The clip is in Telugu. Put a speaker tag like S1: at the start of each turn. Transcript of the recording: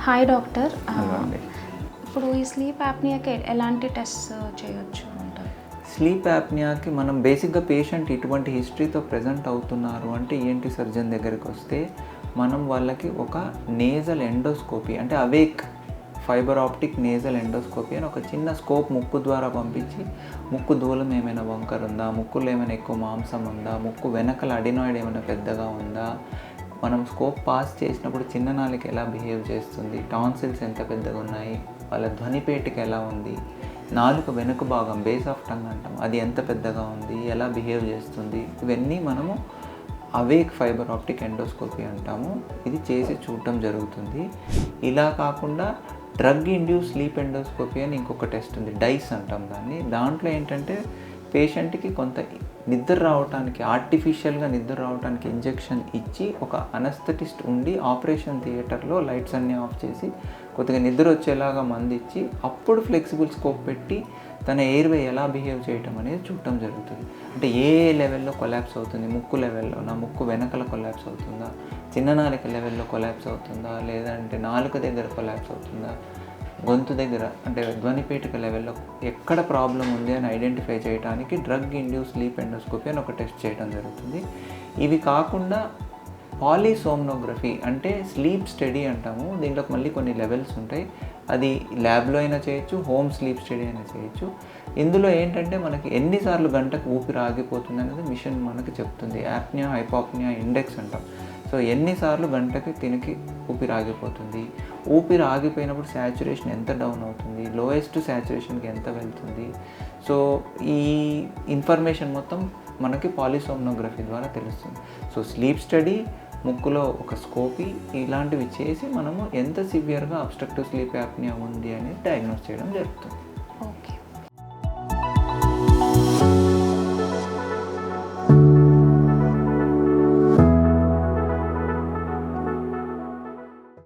S1: Hi doctor.
S2: హలో అండి.
S1: ఇప్పుడు ఈ స్లీప్ యాప్నియాకి ఎలాంటి టెస్ట్ చేయొచ్చు అంటారు?
S2: స్లీప్ యాప్నియాకి మనం బేసిక్గా పేషెంట్ ఇటువంటి హిస్టరీతో ప్రజెంట్ అవుతున్నారు అంటే ఈఎన్టీ సర్జన్ దగ్గరికి వస్తే మనం వాళ్ళకి ఒక నేజల్ ఎండోస్కోపీ అంటే awake fibre optic nasal endoscopy అని ఒక చిన్న స్కోప్ ముక్కు ద్వారా పంపించి ముక్కు దూలం ఏమైనా వంకర ఉందా, ముక్కులో ఏమైనా ఎక్కువ మాంసం ఉందా, ముక్కు వెనకల అడినాయిడ్ ఏమైనా పెద్దగా ఉందా, మనం స్కోప్ పాస్ చేసినప్పుడు చిన్ననాలిక ఎలా బిహేవ్ చేస్తుంది, టాన్సిల్స్ ఎంత పెద్దగా ఉన్నాయి, వాళ్ళ ధ్వనిపేటిక ఎలా ఉంది, నాలుక వెనుక భాగం బేస్ ఆఫ్ టంగ్ అంటాం అది ఎంత పెద్దగా ఉంది, ఎలా బిహేవ్ చేస్తుంది, ఇవన్నీ మనము అవేక్ ఫైబర్ ఆప్టిక్ ఎండోస్కోపీ అంటాము. ఇది చేసి చూడటం జరుగుతుంది. ఇలా కాకుండా డ్రగ్ ఇండ్యూస్ స్లీప్ ఎండోస్కోపీ అని ఇంకొక టెస్ట్ ఉంది, డైస్ అంటాం దాన్ని. దాంట్లో ఏంటంటే పేషెంట్కి కొంత నిద్ర రావడానికి ఆర్టిఫిషియల్గా నిద్ర రావడానికి ఇంజెక్షన్ ఇచ్చి ఒక అనస్థెటిస్ట్ ఉండి ఆపరేషన్ థియేటర్లో లైట్స్ అన్నీ ఆఫ్ చేసి కొద్దిగా నిద్ర వచ్చేలాగా మంది ఇచ్చి అప్పుడు ఫ్లెక్సిబుల్ స్కోప్ పెట్టి తన ఎయిర్వే ఎలా బిహేవ్ చేయటం అనేది చూడటం జరుగుతుంది. అంటే ఏ లెవెల్లో కొలాప్స్ అవుతుంది, ముక్కు లెవెల్లో, నా ముక్కు వెనకల కొలాప్స్ అవుతుందా, చిన్ననాలిక లెవెల్లో కొలాప్స్ అవుతుందా, లేదంటే నాలుక దగ్గర కొలాప్స్ అవుతుందా, గొంతు దగ్గర అంటే ధ్వనిపేటిక లెవెల్లో ఎక్కడ ప్రాబ్లం ఉంది అని ఐడెంటిఫై చేయడానికి డ్రగ్ ఇండ్యూస్ స్లీప్ ఎండోస్కోపీ అని ఒక టెస్ట్ చేయడం జరుగుతుంది. ఇవి కాకుండా పాలీసోమ్నోగ్రఫీ అంటే స్లీప్ స్టడీ అంటాము. దీంట్లోకి మళ్ళీ కొన్ని లెవెల్స్ ఉంటాయి. అది ల్యాబ్లో అయినా చేయొచ్చు, హోమ్ స్లీప్ స్టడీ అయినా చేయొచ్చు. ఇందులో ఏంటంటే మనకి ఎన్నిసార్లు గంటకు ఊపిరి ఆగిపోతుంది అనేది మిషన్ మనకి చెప్తుంది. యాప్నియా హైపాప్నియా ఇండెక్స్ అంటాం. సో ఎన్నిసార్లు గంటకి తినికి ఊపిరి ఆగిపోతుంది, ఊపిరి ఆగిపోయినప్పుడు శాచురేషన్ ఎంత డౌన్ అవుతుంది, లోయెస్ట్ శాచురేషన్కి ఎంత వెళ్తుంది. సో ఈ ఇన్ఫర్మేషన్ మొత్తం మనకి పాలీసోమ్నోగ్రఫీ ద్వారా తెలుస్తుంది. సో స్లీప్ స్టడీ, ముక్కులో ఒక స్కోపీ ఇలాంటివి చేసి మనము ఎంత సివియర్గా అబ్స్ట్రక్టివ్ స్లీప్ యాప్నియా ఉంది అనేది డయాగ్నోస్ చేయడం జరుగుతుంది.
S1: ఓకే.